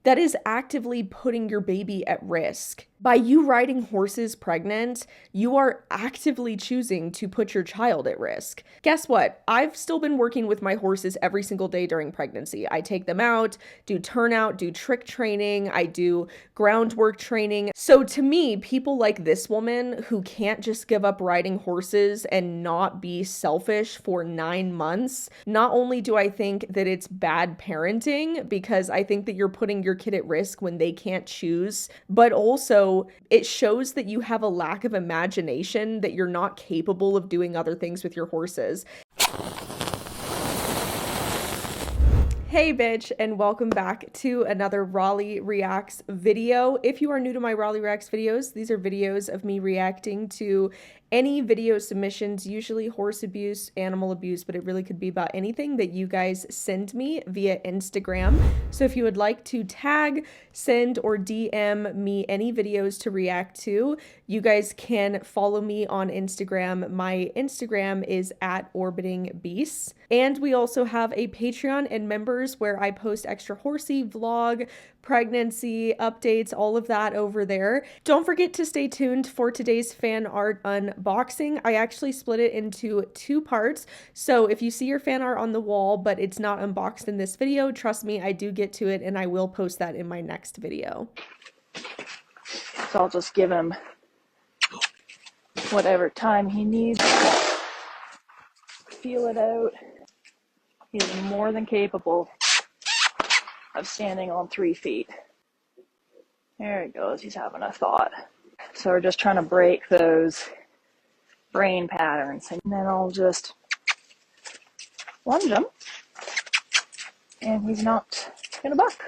that is actively putting your baby at risk. By you riding horses pregnant, you are actively choosing to put your child at risk. Guess what? I've still been working with my horses every single day during pregnancy. I take them out, do turnout, do trick training, I do groundwork training. So to me, people like this woman who can't just give up riding horses and not be selfish for 9 months, not only do I think that it's bad parenting because I think that you're putting your kid at risk when they can't choose, but also it shows that you have a lack of imagination, that you're not capable of doing other things with your horses. Hey bitch, and welcome back to another Raleigh Reacts video. If you are new to my Raleigh Reacts videos, these are videos of me reacting to any video submissions, usually horse abuse, animal abuse, but it really could be about anything that you guys send me via Instagram. So if you would like to tag, send, or DM me any videos to react to, you guys can follow me on Instagram. My Instagram is @orbitingbeasts. And we also have a Patreon and members where I post extra horsey, vlog, pregnancy updates, all of that over there. Don't forget to stay tuned for today's fan art unboxing. I actually split it into 2 parts. So if you see your fan art on the wall, but it's not unboxed in this video, trust me, I do get to it and I will post that in my next video. So I'll just give him whatever time he needs. Feel it out. He's more than capable of standing on 3 feet. There he goes. He's having a thought. So we're just trying to break those brain patterns. And then I'll just lunge him. And he's not going to buck.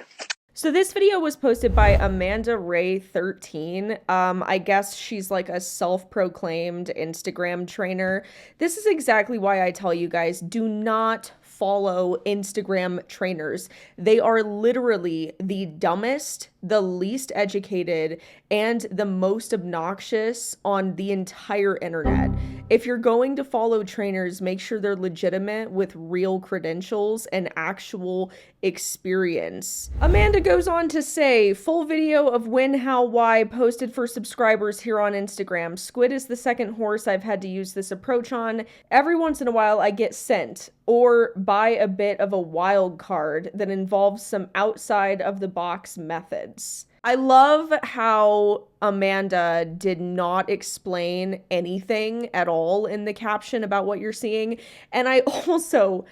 So this video was posted by Amanda Ray 13. I guess she's like a self-proclaimed Instagram trainer. This is exactly why I tell you guys, do not follow Instagram trainers. They are literally the dumbest, the least educated, and the most obnoxious on the entire internet. If you're going to follow trainers, make sure they're legitimate with real credentials and actual experience. Amanda goes on to say, full video of when, how, why posted for subscribers here on Instagram. Squid is the second horse I've had to use this approach on. Every once in a while I get sent or buy a bit of a wild card that involves some outside of the box methods. I love how Amanda did not explain anything at all in the caption about what you're seeing. And I also,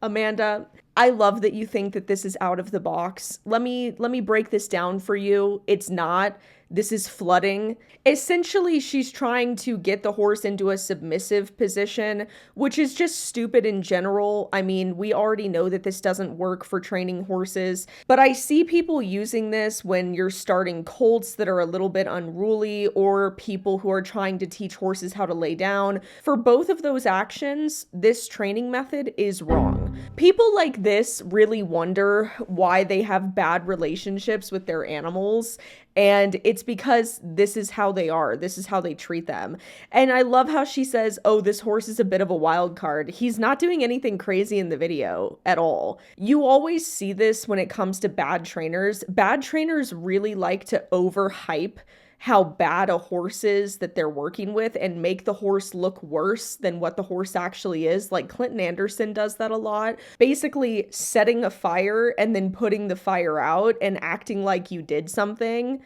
Amanda, I love that you think that this is out of the box. Let me break this down for you. It's not. This is flooding. Essentially, she's trying to get the horse into a submissive position, which is just stupid in general. I mean, we already know that this doesn't work for training horses, but I see people using this when you're starting colts that are a little bit unruly, or people who are trying to teach horses how to lay down. For both of those actions, this training method is wrong. People like this really wonder why they have bad relationships with their animals. And it's because this is how they are. This is how they treat them. And I love how she says, oh, this horse is a bit of a wild card. He's not doing anything crazy in the video at all. You always see this when it comes to bad trainers. Bad trainers really like to overhype how bad a horse is that they're working with and make the horse look worse than what the horse actually is. Like Clinton Anderson does that a lot. Basically setting a fire and then putting the fire out and acting like you did something.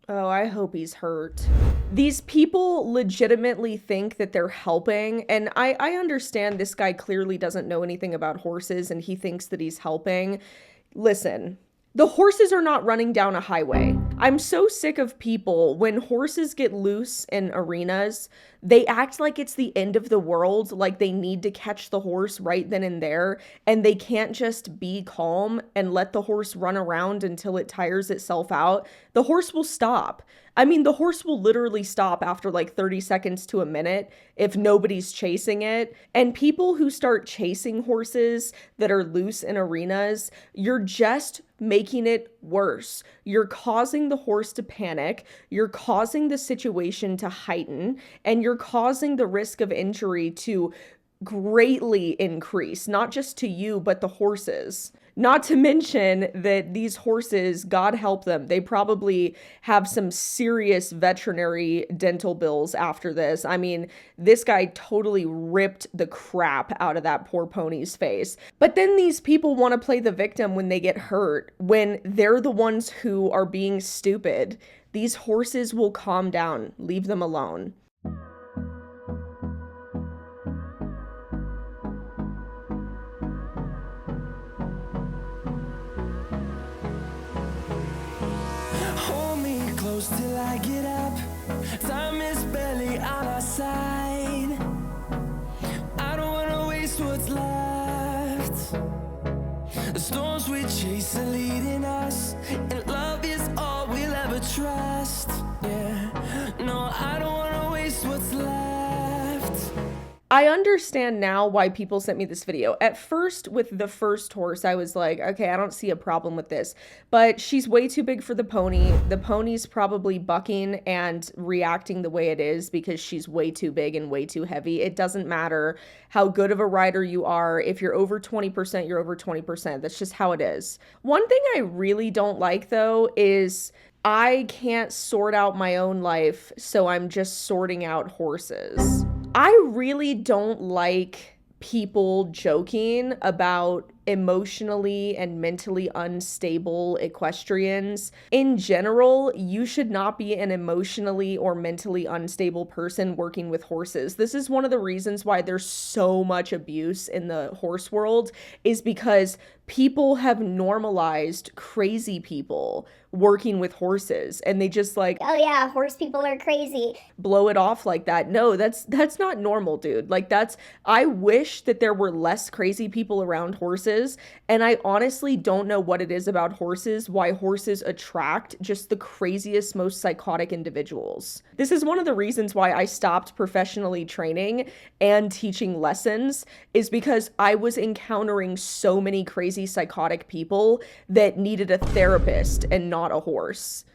Oh, I hope he's hurt. These people legitimately think that they're helping, and I understand this guy clearly doesn't know anything about horses and he thinks that he's helping. Listen, the horses are not running down a highway. I'm so sick of people, when horses get loose in arenas, they act like it's the end of the world, like they need to catch the horse right then and there, and they can't just be calm and let the horse run around until it tires itself out. The horse will stop. I mean, the horse will literally stop after like 30 seconds to a minute if nobody's chasing it. And people who start chasing horses that are loose in arenas, you're just making it worse. You're causing the horse to panic, you're causing the situation to heighten, and you're causing the risk of injury to greatly increase, not just to you, but the horses. Not to mention that these horses, God help them, they probably have some serious veterinary dental bills after this. I mean, this guy totally ripped the crap out of that poor pony's face. But then these people want to play the victim when they get hurt, when they're the ones who are being stupid. These horses will calm down. Leave them alone. Hold me close till I get up. Time is barely on our side. I don't wanna waste what's left. The storms we chase are leading us, and love is all we'll ever trust. Yeah, no, I don't wanna waste what's left. I understand now why people sent me this video. At first, with the first horse, I was like, okay, I don't see a problem with this. But she's way too big for the pony. The pony's probably bucking and reacting the way it is because she's way too big and way too heavy. It doesn't matter how good of a rider you are. If you're over 20%, you're over 20%. That's just how it is. One thing I really don't like, though, is I can't sort out my own life, so I'm just sorting out horses. I really don't like people joking about emotionally and mentally unstable equestrians. In general, you should not be an emotionally or mentally unstable person working with horses. This is one of the reasons why there's so much abuse in the horse world, is because people have normalized crazy people working with horses, and they just like, oh yeah, horse people are crazy, blow it off like that. No, that's not normal, dude. Like, I wish that there were less crazy people around horses. And I honestly don't know what it is about horses, why horses attract just the craziest, most psychotic individuals. This is one of the reasons why I stopped professionally training and teaching lessons, is because I was encountering so many crazy psychotic people that needed a therapist and not a horse.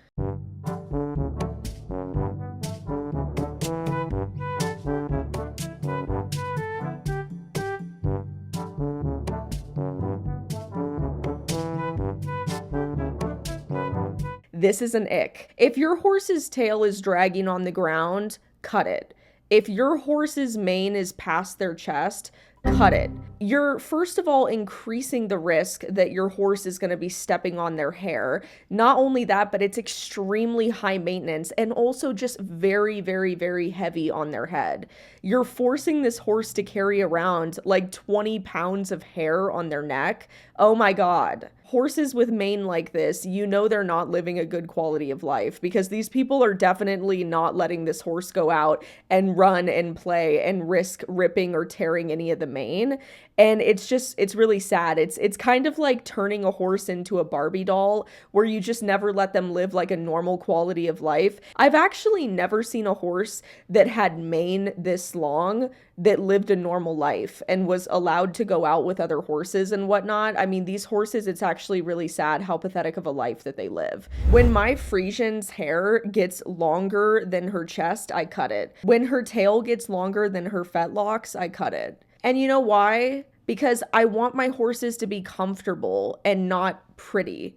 This is an ick. If your horse's tail is dragging on the ground, cut it. If your horse's mane is past their chest, cut it. You're, first of all, increasing the risk that your horse is going to be stepping on their hair. Not only that, but it's extremely high maintenance and also just very, very, very heavy on their head. You're forcing this horse to carry around like 20 pounds of hair on their neck. Oh my God. Horses with mane like this, you know they're not living a good quality of life, because these people are definitely not letting this horse go out and run and play and risk ripping or tearing any of the mane. And it's really sad. It's kind of like turning a horse into a Barbie doll where you just never let them live like a normal quality of life. I've actually never seen a horse that had mane this long that lived a normal life and was allowed to go out with other horses and whatnot. I mean, these horses, it's actually really sad how pathetic of a life that they live. When my Friesian's hair gets longer than her chest, I cut it. When her tail gets longer than her fetlocks, I cut it. And you know why? Because I want my horses to be comfortable and not pretty.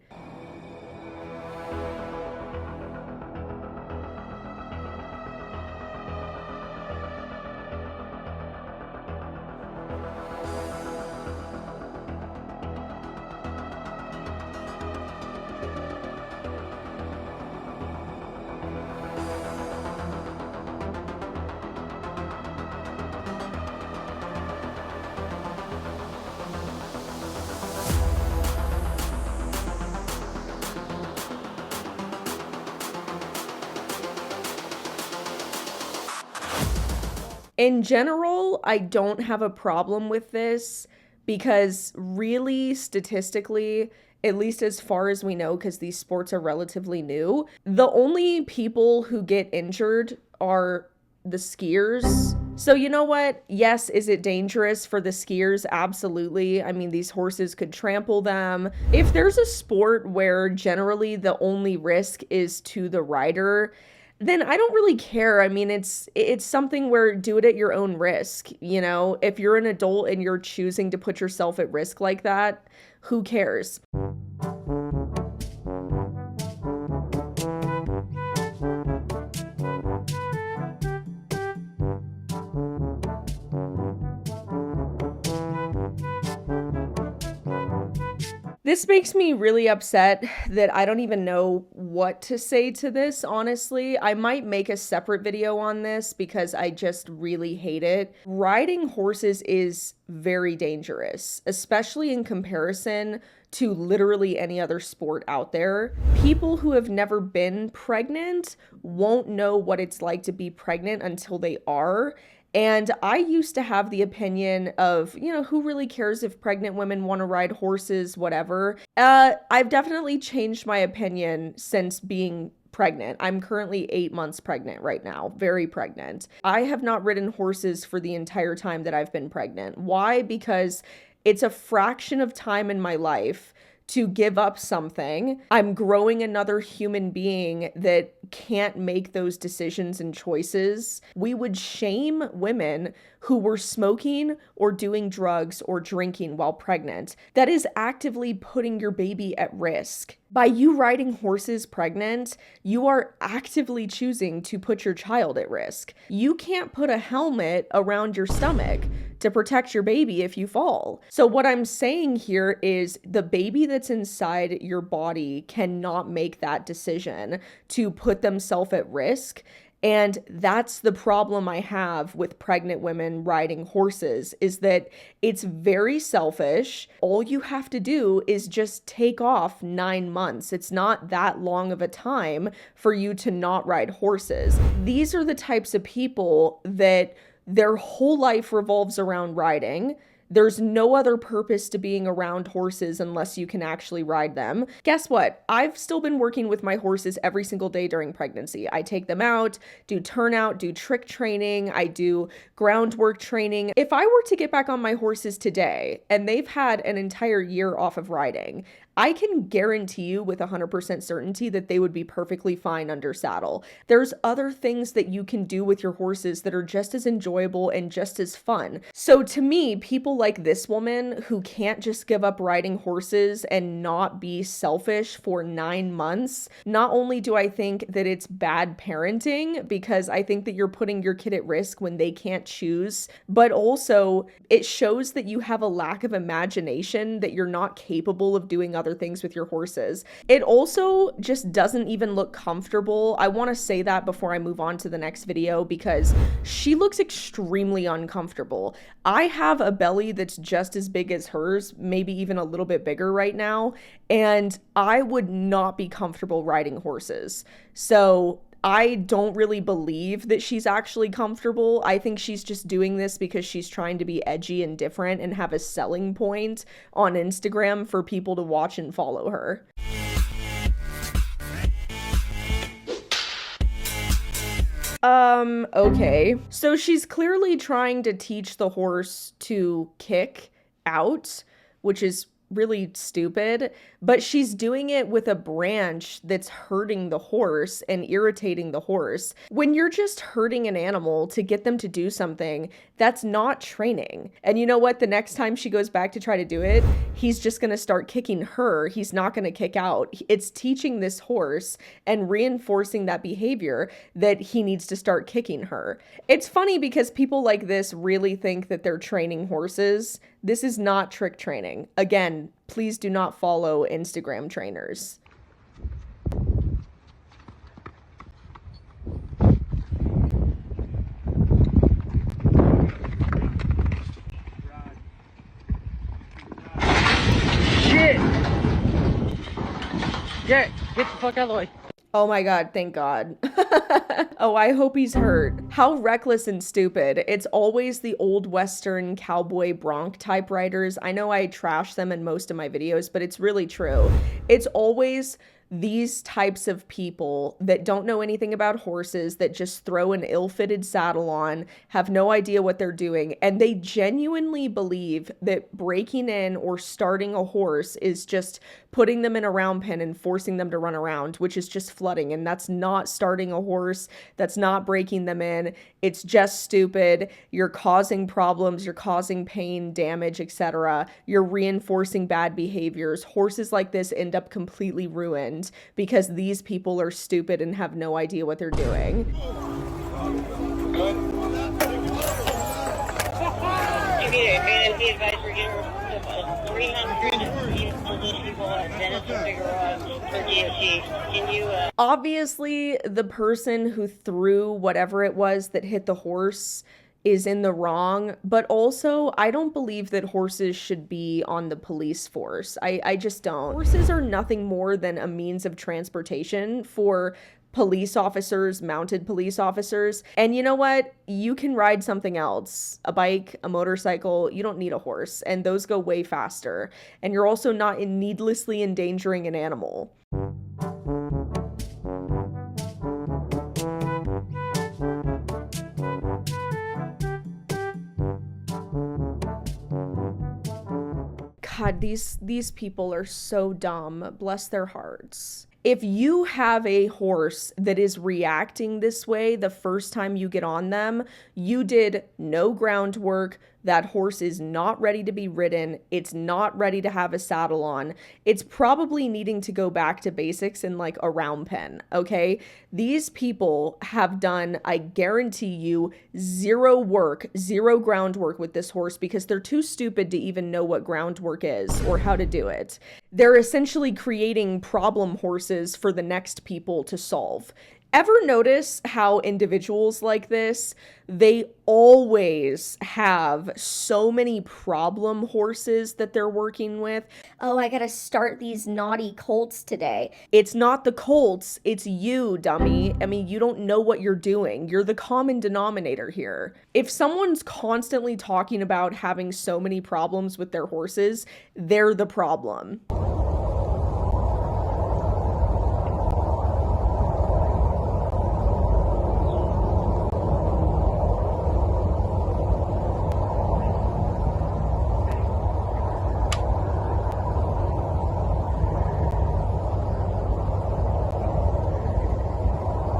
In general, I don't have a problem with this because really, statistically, at least as far as we know, because these sports are relatively new, the only people who get injured are the skiers So you know what? Yes, is it dangerous for the skiers? Absolutely. I mean, these horses could trample them. If there's a sport where generally the only risk is to the rider, then I don't really care. I mean, it's something where do it at your own risk, you know? If you're an adult and you're choosing to put yourself at risk like that, who cares? This makes me really upset that I don't even know what to say to this, honestly. I might make a separate video on this because I just really hate it. Riding horses is very dangerous, especially in comparison to literally any other sport out there. People who have never been pregnant won't know what it's like to be pregnant until they are. And I used to have the opinion of, you know, who really cares if pregnant women want to ride horses, whatever. I've definitely changed my opinion since being pregnant. I'm currently 8 months pregnant right now, very pregnant. I have not ridden horses for the entire time that I've been pregnant. Why? Because it's a fraction of time in my life to give up something. I'm growing another human being that can't make those decisions and choices. We would shame women who were smoking or doing drugs or drinking while pregnant. That is actively putting your baby at risk. By you riding horses pregnant, you are actively choosing to put your child at risk. You can't put a helmet around your stomach to protect your baby if you fall. So what I'm saying here is the baby that's inside your body cannot make that decision to put themselves at risk. And that's the problem I have with pregnant women riding horses, is that it's very selfish. All you have to do is just take off 9 months. It's not that long of a time for you to not ride horses. These are the types of people that their whole life revolves around riding. There's no other purpose to being around horses unless you can actually ride them. Guess what? I've still been working with my horses every single day during pregnancy. I take them out, do turnout, do trick training, I do groundwork training. If I were to get back on my horses today and they've had an entire year off of riding, I can guarantee you with 100% certainty that they would be perfectly fine under saddle. There's other things that you can do with your horses that are just as enjoyable and just as fun. So to me, people like this woman who can't just give up riding horses and not be selfish for 9 months, not only do I think that it's bad parenting, because I think that you're putting your kid at risk when they can't choose, but also it shows that you have a lack of imagination, that you're not capable of doing other things with your horses. It also just doesn't even look comfortable. I want to say that before I move on to the next video, because she looks extremely uncomfortable. I have a belly that's just as big as hers, maybe even a little bit bigger right now, and I would not be comfortable riding horses. So I don't really believe that she's actually comfortable. I think she's just doing this because she's trying to be edgy and different and have a selling point on Instagram for people to watch and follow her. Okay. So she's clearly trying to teach the horse to kick out, which is really stupid, but she's doing it with a branch that's hurting the horse and irritating the horse. When you're just hurting an animal to get them to do something, that's not training. And you know what? The next time she goes back to try to do it, he's just going to start kicking her. He's not going to kick out. It's teaching this horse and reinforcing that behavior that he needs to start kicking her. It's funny because people like this really think that they're training horses. This is not trick training. Again, please do not follow Instagram trainers. Shit! Get the fuck out of the way. Oh my God, thank God. Oh, I hope he's hurt. How reckless and stupid. It's always the old Western cowboy bronc type riders. I know I trash them in most of my videos, but it's really true. It's always these types of people that don't know anything about horses, that just throw an ill-fitted saddle on, have no idea what they're doing, and they genuinely believe that breaking in or starting a horse is just putting them in a round pen and forcing them to run around, which is just flooding. And that's not starting a horse. That's not breaking them in. It's just stupid. You're causing problems. You're causing pain, damage, etc. You're reinforcing bad behaviors. Horses like this end up completely ruined because these people are stupid and have no idea what they're doing. Be advised we're getting 300 people at Dennis and Figueroa for DOT. Can you, Obviously, the person who threw whatever it was that hit the horse is in the wrong, but also I don't believe that horses should be on the police force. I just don't. Horses are nothing more than a means of transportation for police officers, mounted police officers. And you know what? You can ride something else, a bike, a motorcycle. You don't need a horse, and those go way faster. And you're also not needlessly endangering an animal. God, these people are so dumb. Bless their hearts. If you have a horse that is reacting this way the first time you get on them, you did no groundwork. That horse is not ready to be ridden. It's not ready to have a saddle on. It's probably needing to go back to basics in like a round pen, okay? These people have done, I guarantee you, zero work, zero groundwork with this horse because they're too stupid to even know what groundwork is or how to do it. They're essentially creating problem horses for the next people to solve. Ever notice how individuals like this, they always have so many problem horses that they're working with? Oh, I gotta start these naughty colts today. It's not the colts, it's you, dummy. I mean, you don't know what you're doing. You're the common denominator here. If someone's constantly talking about having so many problems with their horses, they're the problem.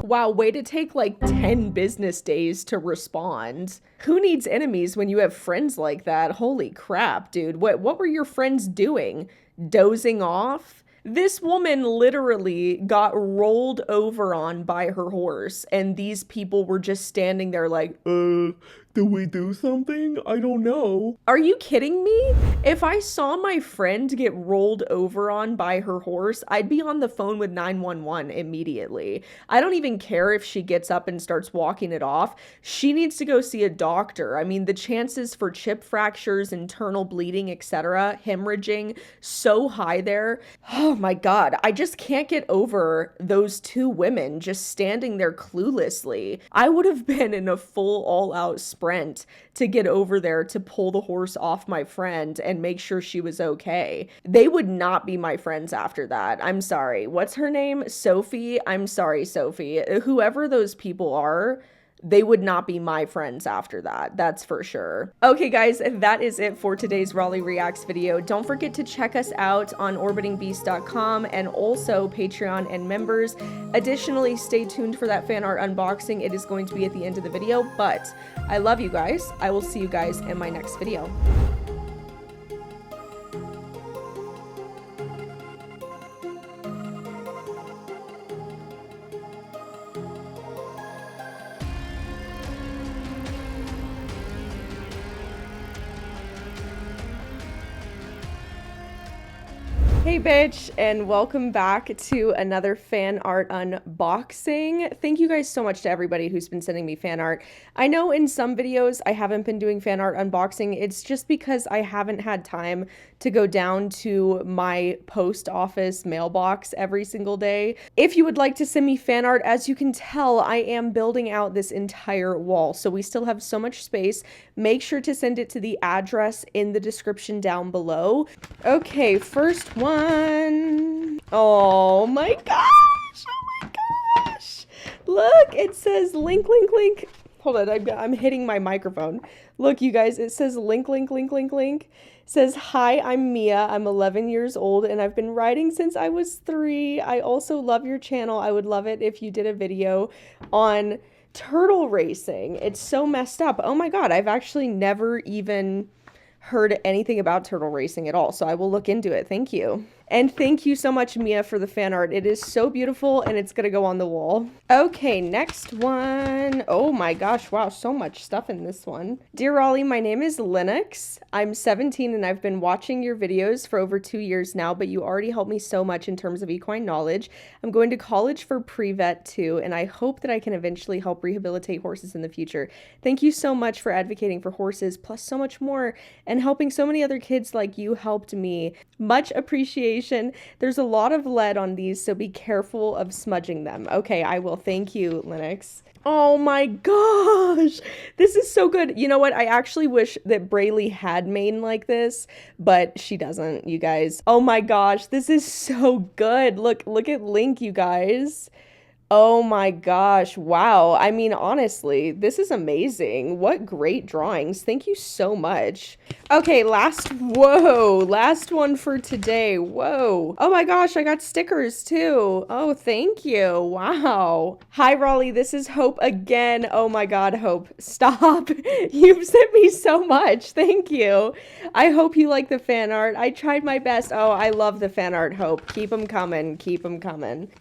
Wow, way to take like 10 business days to respond. Who needs enemies when you have friends like that? Holy crap, dude. What were your friends doing? Dozing off? This woman literally got rolled over on by her horse, and these people were just standing there like, do we do something? I don't know. Are you kidding me? If I saw my friend get rolled over on by her horse, I'd be on the phone with 911 immediately. I don't even care if she gets up and starts walking it off. She needs to go see a doctor. I mean, the chances for chip fractures, internal bleeding, etc., hemorrhaging, so high there. Oh my God, I just can't get over those two women just standing there cluelessly. I would have been in a full all-out sprint to get over there to pull the horse off my friend and make sure she was okay. They would not be my friends after that. I'm sorry. What's her name? Sophie? I'm sorry, Sophie. Whoever those people are, they would not be my friends after that. That's for sure. Okay, guys, that is it for today's Raleigh Reacts video. Don't forget to check us out on orbitingbeast.com and also Patreon and members. Additionally, stay tuned for that fan art unboxing. It is going to be at the end of the video, but I love you guys. I will see you guys in my next video. Hey bitch, and welcome back to another fan art unboxing. Thank you guys so much to everybody who's been sending me fan art. I know in some videos I haven't been doing fan art unboxing. It's just because I haven't had time to go down to my post office mailbox every single day. If you would like to send me fan art, as you can tell, I am building out this entire wall, so we still have so much space. Make sure to send it to the address in the description down below. Okay, first one. Oh my gosh. Oh my gosh. Look, it says link, link, link. Hold on, I'm hitting my microphone. Look, you guys, it says link, link, link, link, link. It says, hi, I'm Mia. I'm 11 years old and I've been riding since I was 3. I also love your channel. I would love it if you did a video on turtle racing. It's so messed up. Oh my God, I've actually never even heard anything about turtle racing at all, so I will look into it. Thank you. And thank you so much, Mia, for the fan art. It is so beautiful, and it's gonna go on the wall. Okay, next one. Oh my gosh, wow, so much stuff in this one. Dear Raleigh, my name is Linux. I'm 17, and I've been watching your videos for over 2 years now, but you already helped me so much in terms of equine knowledge. I'm going to college for pre-vet too, and I hope that I can eventually help rehabilitate horses in the future. Thank you so much for advocating for horses, plus so much more, and helping so many other kids like you helped me. Much appreciation. There's a lot of lead on these, so be careful of smudging them. Okay, I will. Thank you, Linux. Oh my gosh, this is so good. You know what? I actually wish that Braley had mane like this, but she doesn't, you guys. Oh my gosh, this is so good. Look at Link, you guys. Oh my gosh, wow. I mean, honestly, this is amazing. What great drawings. Thank you so much. Okay, last one for today. Whoa. Oh my gosh, I got stickers too. Oh, thank you. Wow. Hi, Raleigh. This is Hope again. Oh my God, Hope. Stop. You've sent me so much. Thank you. I hope you like the fan art. I tried my best. Oh, I love the fan art, Hope. Keep them coming. Keep them coming.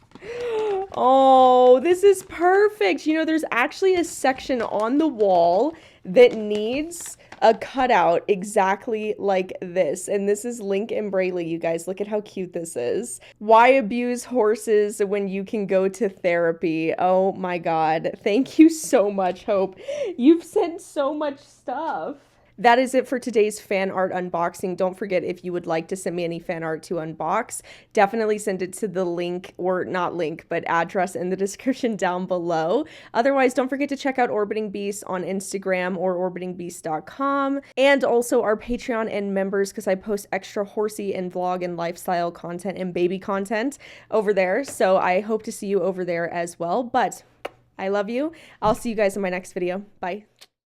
Oh, this is perfect. You know, there's actually a section on the wall that needs a cutout exactly like this. And this is Link and Braley, you guys. Look at how cute this is. Why abuse horses when you can go to therapy? Oh my God. Thank you so much, Hope. You've sent so much stuff. That is it for today's fan art unboxing. Don't forget, if you would like to send me any fan art to unbox, definitely send it to the link, or not link, but address in the description down below. Otherwise, don't forget to check out Orbiting Beast on Instagram or orbitingbeast.com, and also our Patreon and members, because I post extra horsey and vlog and lifestyle content and baby content over there. So I hope to see you over there as well. But I love you. I'll see you guys in my next video. Bye.